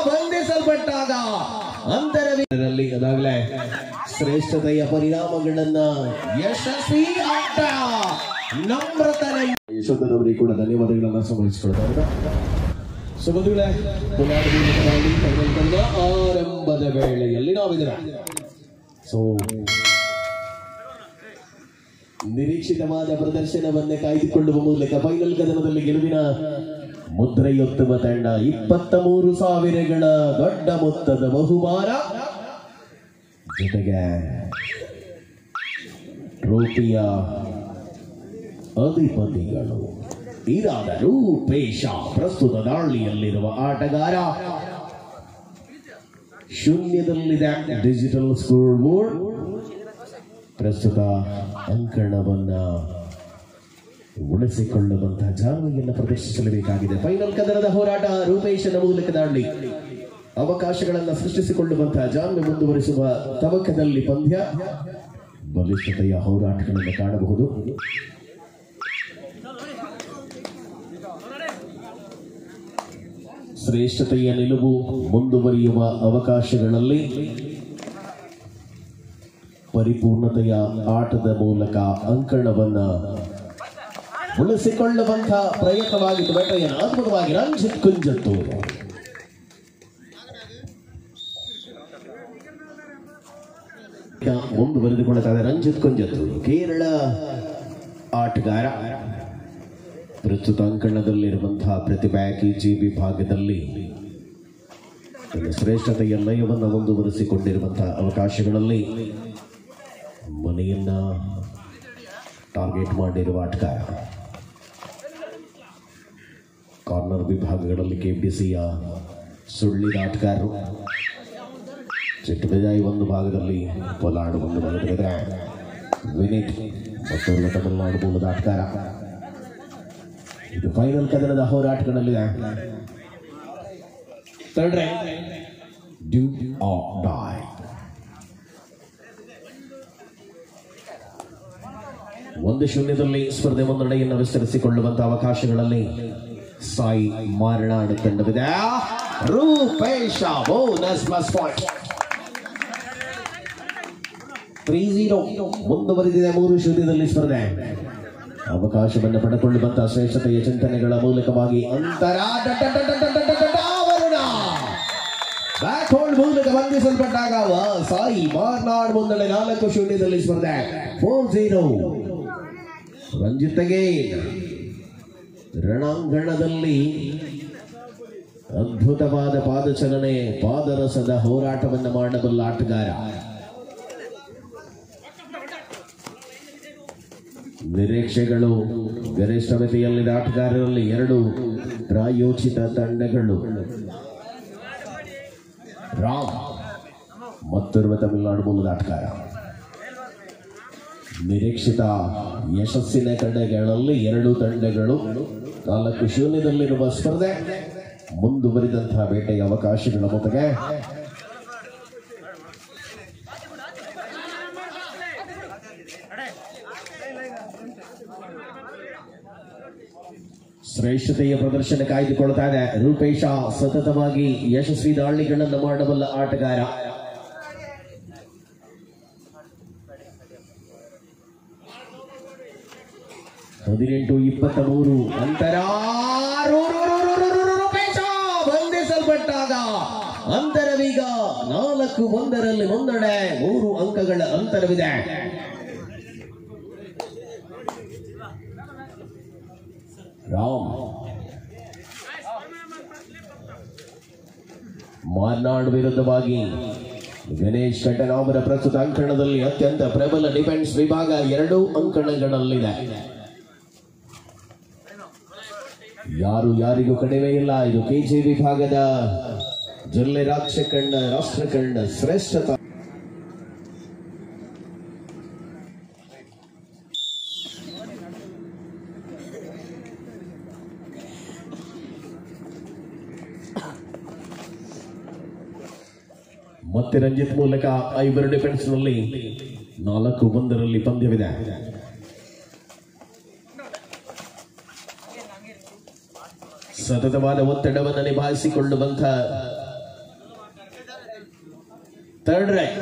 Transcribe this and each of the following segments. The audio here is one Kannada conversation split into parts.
ಬಂಧಿಸಲ್ಪಟ್ಟಾಗ ಅಂತರದಲ್ಲಿ ಅದಾಗಲೇ ಶ್ರೇಷ್ಠತೆಯ ಪರಿಣಾಮಗಳನ್ನ ಯಶಸ್ವಿ ಆಟ ನಮ್ರತನ ಯಶೋಧರವರಿಗೆ ಕೂಡ ಧನ್ಯವಾದಗಳನ್ನ ಸಮರ್ಪಿಸಿಕೊಳ್ತಾರೆ. ಸುಮಧುಗಳೇ, ಆರಂಭದ ವೇಳೆಯಲ್ಲಿ ನಾವಿದ್ದೀರ. ಸೊ ನಿರೀಕ್ಷಿತವಾದ ಪ್ರದರ್ಶನವನ್ನೇ ಕಾಯ್ದುಕೊಳ್ಳುವ ಮೂಲಕ ಫೈನಲ್ ಕದನದಲ್ಲಿ ಗೆಲುವಿನ ಮುದ್ರೆಯೊತ್ತುವ ತಂಡ 23,000ಗಳ ದೊಡ್ಡ ಮೊತ್ತದ ಬಹುಮಾನ ಜೊತೆಗೆ ಟ್ರೋಫಿಯ ಅಧಿಪತಿಗಳು ಇದಾದ ರೂಪೇಶ ಪ್ರಸ್ತುತ ದಾಳಿಯಲ್ಲಿರುವ ಆಟಗಾರ. ಶೂನ್ಯದಲ್ಲಿದೆ ಡಿಜಿಟಲ್ ಸ್ಕೋರ್ ಬೋರ್ಡ್. ಪ್ರಸ್ತುತ ಅಂಕಣವನ್ನ ಉಳಿಸಿಕೊಳ್ಳುವಂತಹ ಜಾಣ್ಮೆಯನ್ನು ಪ್ರದರ್ಶಿಸಲೇಬೇಕಾಗಿದೆ. ಫೈನಲ್ ಕದನದ ಹೋರಾಟ ರೂಪೇಶನ ಮೂಲಕ ದಾಳಿ ಅವಕಾಶಗಳನ್ನು ಸೃಷ್ಟಿಸಿಕೊಳ್ಳುವಂತಹ ಜಾಣ್ಮೆ ಮುಂದುವರಿಸುವ ತವಕದಲ್ಲಿ ಪಂದ್ಯ ಬಲಿಷ್ಠತೆಯ ಹೋರಾಟಗಳನ್ನು ಕಾಣಬಹುದು. ಶ್ರೇಷ್ಠತೆಯ ನಿಲುವು ಮುಂದುವರಿಯುವ ಅವಕಾಶಗಳಲ್ಲಿ ಪರಿಪೂರ್ಣತೆಯ ಆಟದ ಮೂಲಕ ಅಂಕಣವನ್ನ ಉಳಿಸಿಕೊಳ್ಳುವಂತಹ ಪ್ರಯತ್ನವಾಗಿತ್ತು. ಬೇಟೆಯನ್ನು ಅದ್ಭುತವಾಗಿ ರಂಜಿತ್ ಕುಂಜತ್ತೂರು ಮುಂದುವರೆದುಕೊಳ್ಳುತ್ತಾರೆ. ರಂಜಿತ್ ಕುಂಜತ್ತೂರು ಕೇರಳ ಆಟಗಾರ. ಪ್ರಸ್ತುತ ಅಂಕಣದಲ್ಲಿರುವಂತಹ ಪ್ರತಿಭಾ ಕೆಜಿ ವಿಭಾಗದಲ್ಲಿ ತನ್ನ ಶ್ರೇಷ್ಠತೆಯ ಲಯವನ್ನು ಮುಂದುವರಿಸಿಕೊಂಡಿರುವಂತಹ ಅವಕಾಶಗಳಲ್ಲಿ ಮನೆಯನ್ನ ಟಾರ್ಗೆಟ್ ಮಾಡಿರುವ ಆಟಗಾರ. ಕಾರ್ನರ್ ವಿಭಾಗಗಳಲ್ಲಿ ಕೆಬಿಸಿಯ ಸುಳ್ಳಿದ ಆಟಗಾರರು. ಚಿಟ್ಟಬೆಜಾಯಿ ಒಂದು ಭಾಗದಲ್ಲಿ, ಪೊಲಾಡು ಒಂದು ಭಾಗದಲ್ಲಿದೆ ವಿನಿತ್ ಮತ್ತು ತಮಿಳುನಾಡು ಮೂಲದ ಆಟಗಾರ. ಇದು ಫೈನಲ್ ಕದನದ ಹೋರಾಟಗಳಲ್ಲಿದೆ. Do or die. ಒಂದು ಶೂನ್ಯದಲ್ಲಿ ಸ್ಪರ್ಧೆ ಮುನ್ನಡೆಯನ್ನು ವಿಸ್ತರಿಸಿಕೊಳ್ಳುವಂತಹ ಅವಕಾಶಗಳಲ್ಲಿ ಸಾಯಿ ಮಾರ್ನಾಡ್ ತಂಡವಿದೆ. ರೂಪೇಶ ಬೋನಸ್ ಪ್ಲಸ್ ಪಾಯಿಂಟ್ 3-0 ಮುಂದುವರೆದಿದೆ. 3 ಶೂನ್ಯದಲ್ಲಿ ಸ್ಪರ್ಧೆ. ಅವಕಾಶವನ್ನು ಪಡೆದುಕೊಳ್ಳುವಂತಹ ಶ್ರೇಷ್ಠತೆಯ ಚಿಂತನೆಗಳ ಮೂಲಕವಾಗಿ ಅಂತರ ಬ್ಯಾಕ್ ಹೋಲ್ಡ್ ಮೂಲಕ ಬಂಧಿಸಲ್ಪಟ್ಟಾಗ ಸಾಯಿ ಮಾರ್ನಾಡ್ ಮುನ್ನಡೆ 4 ಶೂನ್ಯದಲ್ಲಿ ಸ್ಪರ್ಧೆ 4-0. ರಂಜಿತ್ಗೆ ರಣಾಂಗಣದಲ್ಲಿ ಅದ್ಭುತವಾದ ಪಾದಚಲನೆ, ಪಾದರಸದ ಹೋರಾಟವನ್ನು ಮಾಡಬಲ್ಲ ಆಟಗಾರ. ನಿರೀಕ್ಷೆಗಳು ಗರಿಷ್ಠ ಮಿತಿಯಲ್ಲಿದ್ದ ಆಟಗಾರರಲ್ಲಿ 2 ಪ್ರಾಯೋಜಿತ ತಂಡಗಳು ರಾಮ್ ಮತ್ತೋರ್ವ ತಮಿಳುನಾಡು ಮೂಲದ ಆಟಗಾರ. ನಿರೀಕ್ಷಿತ ಯಶಸ್ಸಿನ ತಂಡಗಳಲ್ಲಿ 2 ತಂಡಗಳು 4 ಶೂನ್ಯದಲ್ಲಿರುವ ಸ್ಪರ್ಧೆ ಮುಂದುವರಿದಂತಹ ಬೇಟೆಯ ಅವಕಾಶಗಳ ಮೊತ್ತಗೆ ಶ್ರೇಷ್ಠತೆಯ ಪ್ರದರ್ಶನ ಕಾಯ್ದುಕೊಳ್ತಾ ಇದೆ. ರೂಪೇಶ ಸತತವಾಗಿ ಯಶಸ್ವಿ ದಾಳಿಗಳನ್ನು ಮಾಡಬಲ್ಲ ಆಟಗಾರ. ಹದಿನೆಂಟು 23 ಅಂತರ. ರೂಪೇಶ ಬಂಧಿಸಲ್ಪಟ್ಟಾಗ ಅಂತರವೀಗ 4-1 ಮುನ್ನಡೆ. 3 ಅಂಕಗಳ ಅಂತರವಿದೆ. ರಾಮ್ ಮಾರ್ನಾಡ್ ವಿರುದ್ಧವಾಗಿ ಗಣೇಶ್ ಕಟ್ಟನಾಮರ ಪ್ರಸ್ತುತ ಅಂಕಣದಲ್ಲಿ ಅತ್ಯಂತ ಪ್ರಬಲ ಡಿಫೆನ್ಸ್ ವಿಭಾಗ 2 ಅಂಕಣಗಳಲ್ಲಿದೆ. ಯಾರಿಗೂ ಕಡಿಮೆ ಇಲ್ಲ. ಇದು ಕೆಜಿ ವಿಭಾಗದ ಜಿಲ್ಲೆ ರಾಷ್ಟ್ರಕಂಡ ಶ್ರೇಷ್ಠತೆ. ಮತ್ತೆ ರಂಜಿತ್ ಮೂಲಕ 5 ಡಿಫೆನ್ಸ್ ನಲ್ಲಿ 4-1 ಸತತವಾದ ಒತ್ತಡವನ್ನು ನಿಭಾಯಿಸಿಕೊಳ್ಳುವಂತ ಥರ್ಡ್ ರೈಟ್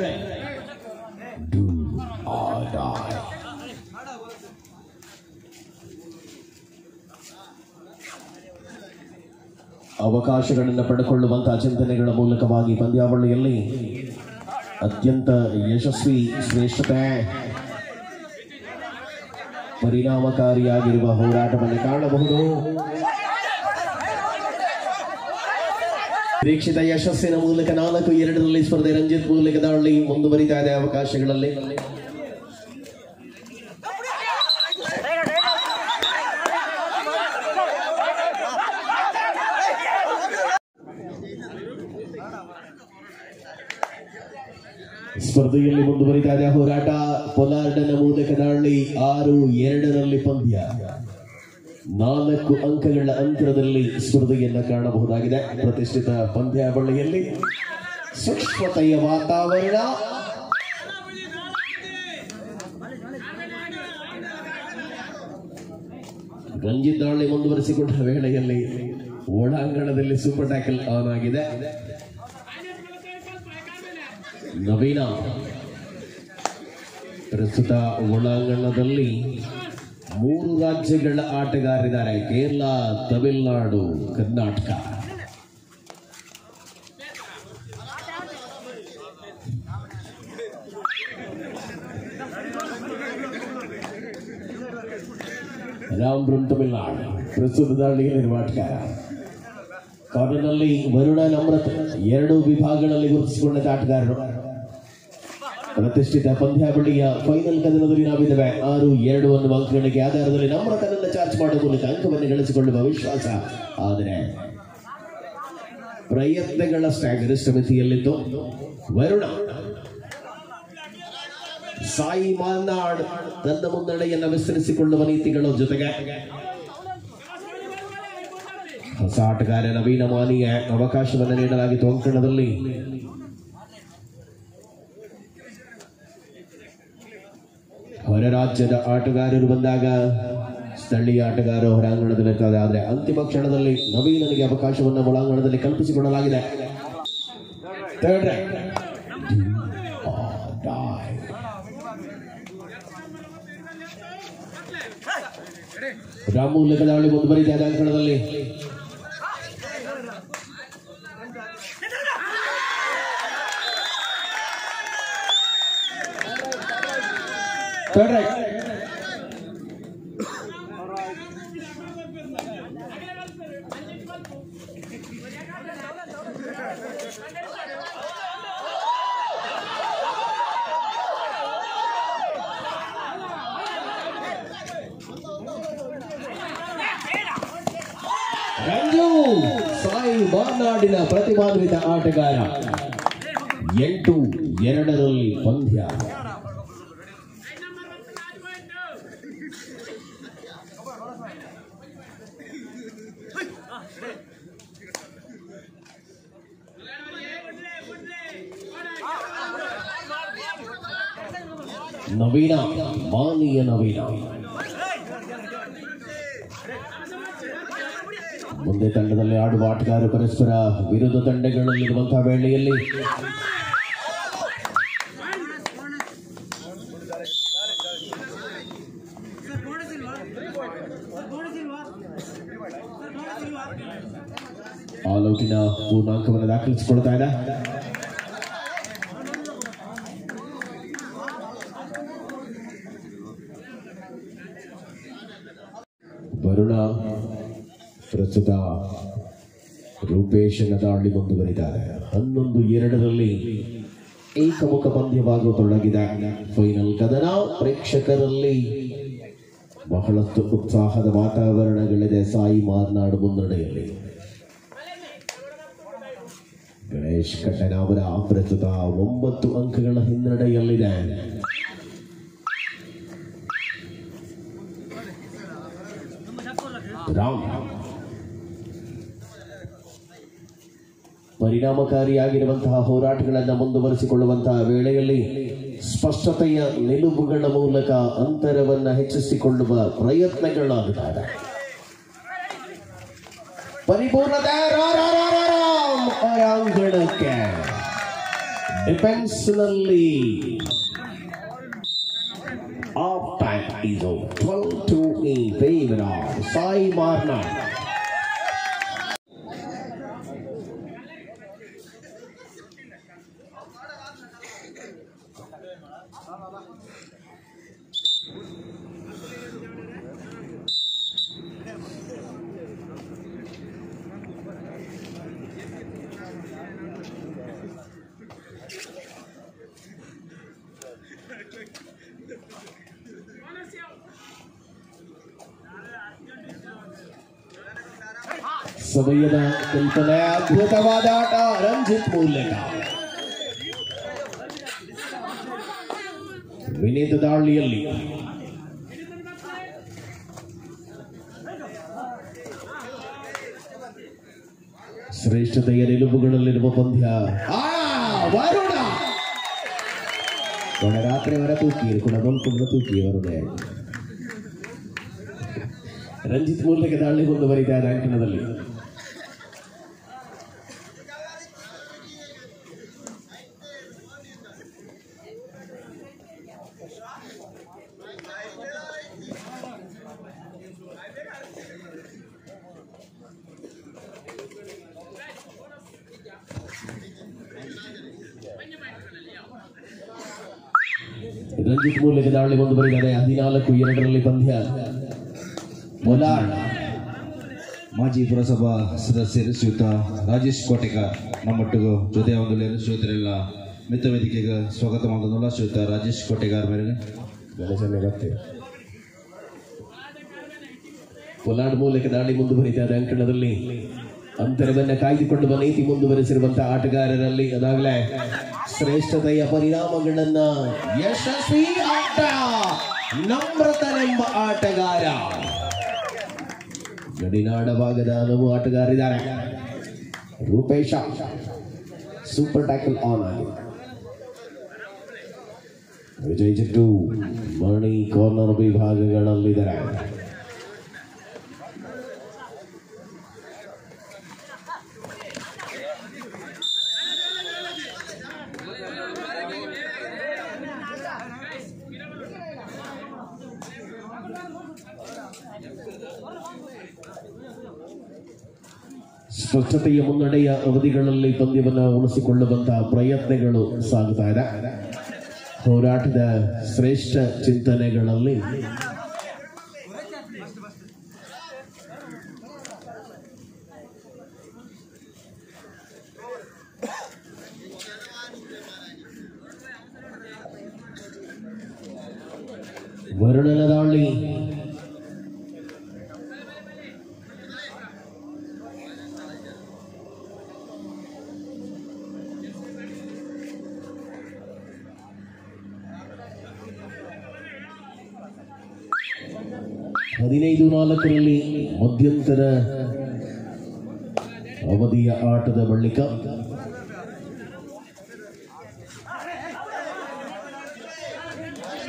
ಅವಕಾಶಗಳನ್ನು ಪಡೆದುಕೊಳ್ಳುವಂತಹ ಚಿಂತನೆಗಳ ಮೂಲಕವಾಗಿ ಪಂದ್ಯಾವಳಿಯಲ್ಲಿ ಅತ್ಯಂತ ಯಶಸ್ವಿ ಶ್ರೇಷ್ಠತೆ ಪರಿಣಾಮಕಾರಿಯಾಗಿರುವ ಹೋರಾಟವನ್ನು ಕಾಣಬಹುದು. ನಿರೀಕ್ಷಿತ ಯಶಸ್ಸಿನ ಮೂಲಕ 4-2 ಸ್ಪರ್ಧೆ ರಂಜಿತ್ ಮೂಲಕ ದಾಳಿ ಮುಂದುವರಿತಾ ಇದೆ. ಅವಕಾಶಗಳಲ್ಲಿ ಸ್ಪರ್ಧೆಯಲ್ಲಿ ಮುಂದುವರಿತಾ ಇದೆ ಹೋರಾಟ. ಪೊಲಾರ್ಡನ ಮೂಲಕ ದಾಳಿ 6-2 ಪಂದ್ಯ. 4 ಅಂಕಗಳ ಅಂತರದಲ್ಲಿ ಸ್ಪರ್ಧೆಯನ್ನು ಕಾಣಬಹುದಾಗಿದೆ. ಪ್ರತಿಷ್ಠಿತ ಪಂದ್ಯಾವಳಿಯಲ್ಲಿ ಸೂಕ್ಷ್ಮತೆಯ ವಾತಾವರಣ. ರಂಜಿತ್ ದಾಳಿ ಮುಂದುವರಿಸಿಕೊಂಡ ವೇಳೆಯಲ್ಲಿ ಒಳಾಂಗಣದಲ್ಲಿ ಸೂಪರ್ ಟ್ಯಾಕಲ್ ಆನ್ ಆಗಿದೆ. ನವೀನ ಪ್ರಸ್ತುತ ಒಳಾಂಗಣದಲ್ಲಿ 3 ರಾಜ್ಯಗಳ ಆಟಗಾರರಿದ್ದಾರೆ: ಕೇರಳ, ತಮಿಳುನಾಡು, ಕರ್ನಾಟಕ. ರಾಮ್ಬ್ರೂಮ್ ತಮಿಳುನಾಡು ಪ್ರಸ್ತುತ ದಾಳಿಯಲ್ಲಿರುವ ಆಟಗಾರ. ಕಾರ್ನರ್ನಲ್ಲಿ ವರುಣ, ನಮ್ರತ್ 2 ವಿಭಾಗಗಳಲ್ಲಿ ಗುರುತಿಸಿಕೊಂಡ ಆಟಗಾರರು. ಪ್ರತಿಷ್ಠಿತ ಪಂದ್ಯಾವಳಿಯ ಫೈನಲ್ ಕದನದಲ್ಲಿ ನಾವಿದ್ದೇವೆ. 6-2 ಅಂಕಗಳಿಗೆ ಆಧಾರದಲ್ಲಿ ನಮ್ರತನನ್ನು ಚಾರ್ಜ್ ಮಾಡುವ ಮೂಲಕ ಅಂಕವನ್ನು ಗಳಿಸಿಕೊಳ್ಳುವ ವಿಶ್ವಾಸ. ಆದರೆ ಪ್ರಯತ್ನಗಳಷ್ಟೇ ಗರಿಷ್ಠ ಮಿತಿಯಲ್ಲಿದ್ದು ವರುಣ ಸಾಯಿ ಮಾರ್ನಾಡ್ ತನ್ನ ಮುನ್ನಡೆಯನ್ನು ವಿಸ್ತರಿಸಿಕೊಳ್ಳುವ ನೀತಿಗಳ ಜೊತೆಗೆ ಹೊಸ ಆಟಗಾರ ನವೀನ ಮಾನಿಗೆ ಅವಕಾಶವನ್ನು ನೀಡಲಾಗಿತ್ತು. ಅಂಕಣದಲ್ಲಿ ಹೊರ ರಾಜ್ಯದ ಆಟಗಾರರು ಬಂದಾಗ ಸ್ಥಳೀಯ ಆಟಗಾರರು ಹೊರಾಂಗಣದಲ್ಲಿರ್ತಾರೆ. ಆದರೆ ಅಂತಿಮ ಕ್ಷಣದಲ್ಲಿ ನವೀನನಿಗೆ ಅವಕಾಶವನ್ನು ಒಳಾಂಗಣದಲ್ಲಿ ಕಲ್ಪಿಸಿಕೊಳ್ಳಲಾಗಿದೆ. ರಾಮೂಲಕ ದಾಳಿ ಮುಂದುವರಿದ ಅಂಕಣದಲ್ಲಿ ಸಾಯಿ ಮಾರ್ನಾಡಿನ ಪ್ರತಿಭಾನ್ವಿತ ಆಟಗಾರ. 8-2 ಪಂದ್ಯ. ನವೀನ ಮಾನಿಯ ನವೀನ ಮುಂದೆ ತಂಡದಲ್ಲಿ ಆಡುವ ಆಟಗಾರರು ಪರಸ್ಪರ ವಿರುದ್ಧ ತಂಡಗಳಲ್ಲಿರುವಂತಹ ವೇಳೆಯಲ್ಲಿ ಆಲೌಟಿನ ಪೂರ್ಣಾಂಕವನ್ನು ದಾಖಲಿಸಿಕೊಳ್ತಾ ಇದೆ. ವರುಣ ಪ್ರಸ್ತುತ ರೂಪೇಶನ ದಾಳಿ ಮುಂದುವರಿದ್ದಾರೆ. 11-2 ಏಕಮುಖ ಪಂದ್ಯವಾಗುತ್ತೊಡಗಿದೆ. ಫೈನಲ್ ಕದನ. ಪ್ರೇಕ್ಷಕರಲ್ಲಿ ಬಹಳಷ್ಟು ಉತ್ಸಾಹದ ವಾತಾವರಣಗಳಿದೆ. ಸಾಯಿ ಮಾರ್ನಾಡ್ ಮುನ್ನಡೆಯಲ್ಲಿ. ಗಣೇಶ್ ಕಟ್ಟೆನವರ ಪ್ರಸ್ತುತ 9 ಅಂಕಗಳ ಹಿನ್ನಡೆಯಲ್ಲಿದೆ. ರಾಮ್ ಪರಿಣಾಮಕಾರಿಯಾಗಿರುವಂತಹ ಹೋರಾಟಗಳನ್ನು ಮುಂದುವರಿಸಿಕೊಳ್ಳುವಂತಹ ವೇಳೆಯಲ್ಲಿ ಸ್ಪಷ್ಟತೆಯ ನಿಲುವುಗಳ ಮೂಲಕ ಅಂತರವನ್ನು ಹೆಚ್ಚಿಸಿಕೊಳ್ಳುವ ಪ್ರಯತ್ನಗಳಾಗುತ್ತದೆ. ಪರಿಪೂರ್ಣತೆ ಅಂಕಣಕ್ಕೆ ಡಿಫೆನ್ಸ್ ನಲ್ಲಿ of time is 12-2 in favor of Sai Marnad. ಸಮಯದ ಕಲ್ಪನೆ ಅದ್ಭುತವಾದ ಆಟ ರಂಜಿತ್ ಮೂಲಕ ವಿನೀತ ದಾಳಿಯಲ್ಲಿ ಶ್ರೇಷ್ಠತೆಯ ನಿಲುವುಗಳಲ್ಲಿರುವ ಪಂದ್ಯ ವರುಣ ರಾತ್ರಿ ವರ ತೂಕಿ ಕೂಡ ತೂಕಿ ವರುಣೆ ರಂಜಿತ್ ಮೂಲಕ ದಾಳಿ ಮುಂದುವರಿದ ಅಂಕಣದಲ್ಲಿ ರಂಜಿತ್ ಮೂಲಕ ದಾಳಿ ಮುಂದುವರಿದರೆ 14-2 ಪಂದ್ಯ. ಮಾಜಿ ಪುರಸಭಾ ಸದಸ್ಯರು ಶ್ರೀಯುತ ರಾಜೇಶ್ ಕೋಟೆಗಾರ್ ನಮ್ಮೊಟ್ಟಿಗೂ ಜೊತೆಯಾಗಲು ಶ್ರೀಯುತರೆಲ್ಲ ಮಿತ ವೇದಿಕೆಗೆ ಸ್ವಾಗತ ಮಾಡೋದಿಲ್ಲ. ಶ್ರೀಯುತ ರಾಜೇಶ್ ಕೋಟೆಗಾರ್ ಮೇರೆಗೆ ಕೋಲಾಡ್ ಮೂಲಕ ದಾಳಿ ಮುಂದುವರಿದ ಅಂಕಣದಲ್ಲಿ ಅಂತರವನ್ನ ಕಾಯ್ದುಕೊಂಡು ನೀತಿ ಮುಂದುವರಿಸಿರುವಂತಹ ಆಟಗಾರರಲ್ಲಿ ಅದಾಗಲೇ ಶ್ರೇಷ್ಠತೆಯ ಪರಿಣಾಮಗಳನ್ನ ಯಶಸ್ವಿ ಆಟ ನಮ್ರತನೆಂಬ ಆಟಗಾರ ಗಡಿನಾಡ ಭಾಗದ ಹಲವು ಆಟಗಾರಿದ್ದಾರೆ. ರೂಪೇಶ ಸೂಪರ್ ಟ್ಯಾಕಲ್ ಆನ್ ಆಗಿ ವಿಜಯ್ ಜಟ್ಟು ಮಣಿ ಕಾರ್ನರ್ ವಿಭಾಗಗಳಲ್ಲಿದ್ದಾರೆ. ಸ್ಪಷ್ಟತೆಯ ಮುನ್ನಡೆಯ ಅವಧಿಗಳಲ್ಲಿ ಪಂದ್ಯವನ್ನು ಉಳಿಸಿಕೊಳ್ಳುವಂತಹ ಪ್ರಯತ್ನಗಳು ಸಾಗುತ್ತಾ ಇದೆ. ಹೋರಾಟದ ಶ್ರೇಷ್ಠ ಚಿಂತನೆಗಳಲ್ಲಿ ವರುಣನ ದಾಳಿ ಹದಿನೈದು 4 ಮಧ್ಯಂತರ ಅವಧಿಯ ಆಟದ ಬಳಿಕ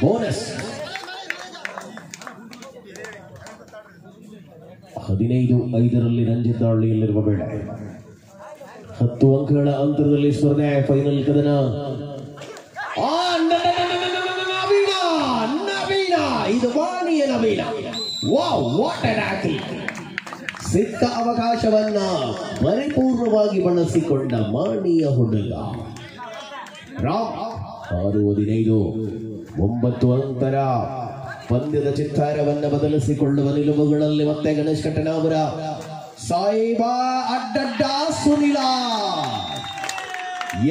ಬೋನಸ್ 15-5 ರಂಜಿತ್ ದಾಳಿಯಲ್ಲಿರುವ ಬೇಡ 10 ಅಂಕಗಳ ಅಂತರದಲ್ಲಿ ಸ್ಪರ್ಧೆ ಫೈನಲ್ ಕದನ. ಇದು ವಾಣಿಯ Naveen. Wow, what an athlete! ಸಿಕ್ಕ ಅವಕಾಶವನ್ನ ಪರಿಪೂರ್ಣವಾಗಿ ಬಳಸಿಕೊಂಡ ಮಾಣಿಯ ಹುಡುಗ. 6-15 9 ಅಂತರ ಪಂದ್ಯದ ಚಿತ್ತಾರವನ್ನು ಬದಲಿಸಿಕೊಳ್ಳುವ ನಿಲುವುಗಳಲ್ಲಿ ಮತ್ತೆ ಗಣೇಶ್ ಕಟ್ಟನಾವರ ಸಾಯಿಬಾ ಅಡ್ಡಡ್ಡ ಸುನಿಲ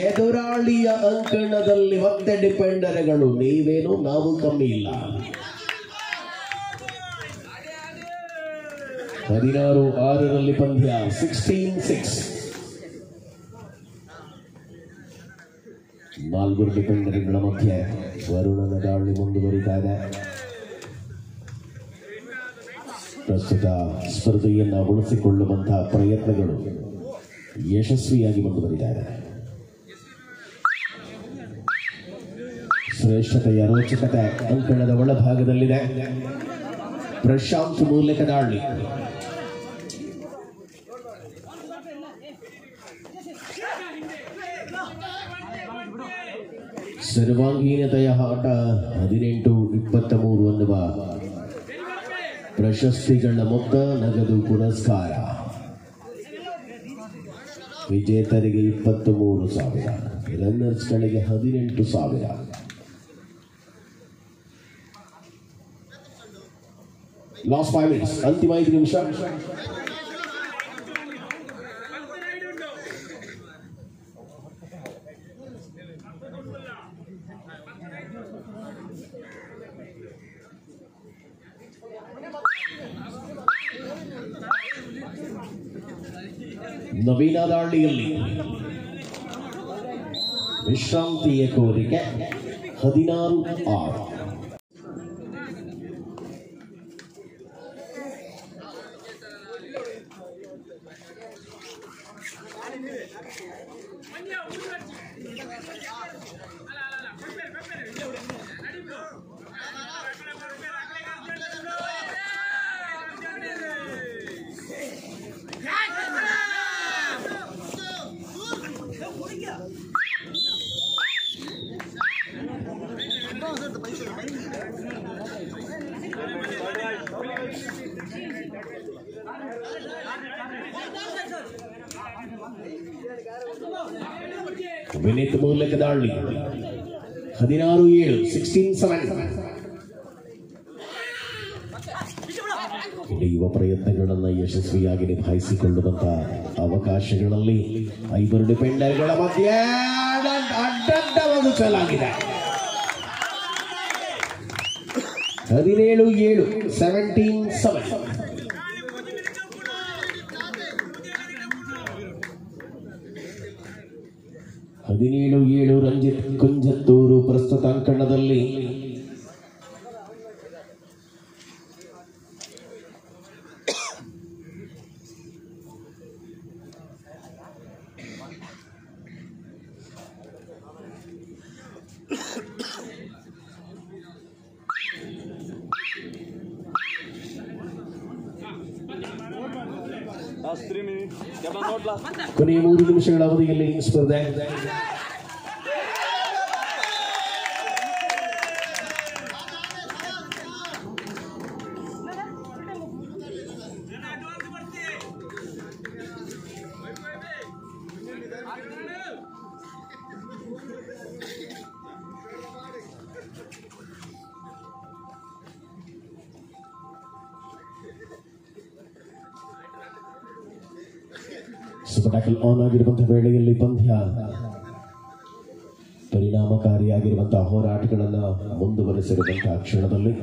ಎದುರಾಳಿಯ ಅಂಕಣದಲ್ಲಿ ಮತ್ತೆ ಡಿಪೆಂಡರ್ಗಳು ನೀವೇನು ನಾವು ಕಮ್ಮಿ ಇಲ್ಲ. 16-6 ಪಂದ್ಯ 16-6. 4 ಡಿಪೆಂಡರ್ಗಳ ಮಧ್ಯೆ ವರುಣನ ದಾಳಿ ಮುಂದುವರಿತಾ ಇದೆ. ಪ್ರಸ್ತುತ ಸ್ಪರ್ಧೆಯನ್ನು ಉಳಿಸಿಕೊಳ್ಳುವಂತಹ ಪ್ರಯತ್ನಗಳು ಯಶಸ್ವಿಯಾಗಿ ಮುಂದುವರಿತಾ ಇದೆ. ಶ್ರೇಷ್ಠತೆಯ ರೋಚಕತೆ ಅಂಕಣದ ಒಳಭಾಗದಲ್ಲಿದೆ. ಪ್ರಶಾಂತ್ ಮೂಲಕ ದಾಳಿ ಸರ್ವಾಂಗೀಣತೆಯ ಆಟ 18-23 ಅನ್ನುವ ಪ್ರಶಸ್ತಿಗಳ ಮೊತ್ತ, ನಗದು ಪುರಸ್ಕಾರ. ವಿಜೇತರಿಗೆ 23,000, ರನ್ನರ್ಸ್ಗಳಿಗೆ 18,000. ಲಾಸ್ಟ್ 5 minutes, ಅಂತಿಮ 5 ನಿಮಿಷ. ನವೀನ ದಾಳಿಯಲ್ಲಿ ವಿಶ್ರಾಂತಿಯ ಕೋರಿಕೆ 16-6. ವಿನೀತ್ ಮೂಲಕ ದಾಳಿ 16-7, 16-7. ಹಿಡಿಯುವ ಪ್ರಯತ್ನಗಳನ್ನು ಯಶಸ್ವಿಯಾಗಿ ನಿಭಾಯಿಸಿಕೊಳ್ಳುವಂತಹ ಅವಕಾಶಗಳಲ್ಲಿ 5 ಡಿಫೆಂಡರ್ಗಳ ಮಧ್ಯೆ ಅಡ್ಡಡ್ಡವಾಗಿ ಚಾಲಾಗಿದೆ. 17-7, 17-7. 17-7 ರಂಜಿತ್ ಕುಂಜತ್ತೂರು ಪ್ರಸ್ತುತ ಅಂಕಣದಲ್ಲಿ. ಕೊನೆಯ 3 ನಿಮಿಷಗಳ ಅವಧಿಯಲ್ಲಿ ಸ್ಪರ್ಧೆ. ಸೂಪರ್ ಟ್ಯಾಕಲ್ ಆನ್ ಆಗಿರುವಂತಹ ವೇಳೆಯಲ್ಲಿ ಪಂದ್ಯ ಪರಿಣಾಮಕಾರಿಯಾಗಿರುವಂತಹ ಹೋರಾಟಗಳನ್ನು ಮುಂದುವರೆಸಿರುವಂತಹ ಕ್ಷಣದಲ್ಲಿ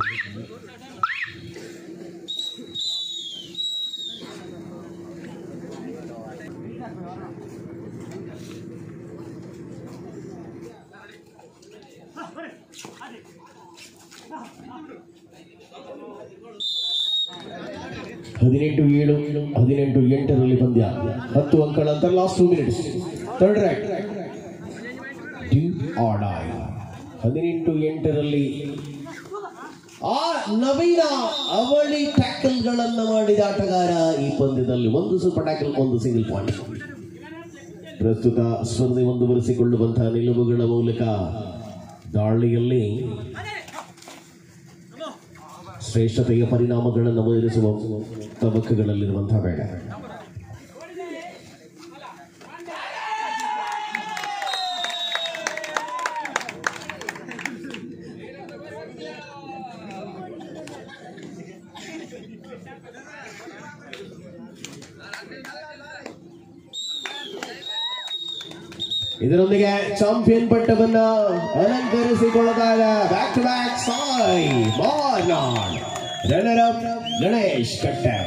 ಹದಿನೆಂಟು 18 ಪಂದ್ಯ 10 ಅಂಕಗಳ ಅಂತರ. Last 2 minutes. ಥರ್ಡ್ ರೈಟ್ 18-8 ಆ ನವೀನ ಅವಳಿ ಟ್ಯಾಕಲ್ಗಳನ್ನು ಮಾಡಿದ ಆಟಗಾರ ಈ ಪಂದ್ಯದಲ್ಲಿ. 1 ಸೂಪರ್ ಟ್ಯಾಕಲ್, 1 ಸಿಂಗಲ್ ಪಾಯಿಂಟ್. ಪ್ರಸ್ತುತ ಸ್ಪರ್ಧೆ ಮುಂದುವರಿಸಿಕೊಳ್ಳುವಂತಹ ನಿಲುವುಗಳ ಮೂಲಕ ದಾಳಿಯಲ್ಲಿ ಶ್ರೇಷ್ಠತೆಯ ಪರಿಣಾಮಗಳನ್ನು ಬಯಸುವ ತಬಕಗಳಲ್ಲಿರುವಂತಹ ವೇಳೆ ಇದರೊಂದಿಗೆ ಚಾಂಪಿಯನ್ ಪಟ್ಟವನ್ನ ಅಲಂಕರಿಸಿಕೊಳ್ಳದಾಗ back to back Sai Marnad, runner up Ganesh ಕಟ್ಟೆ.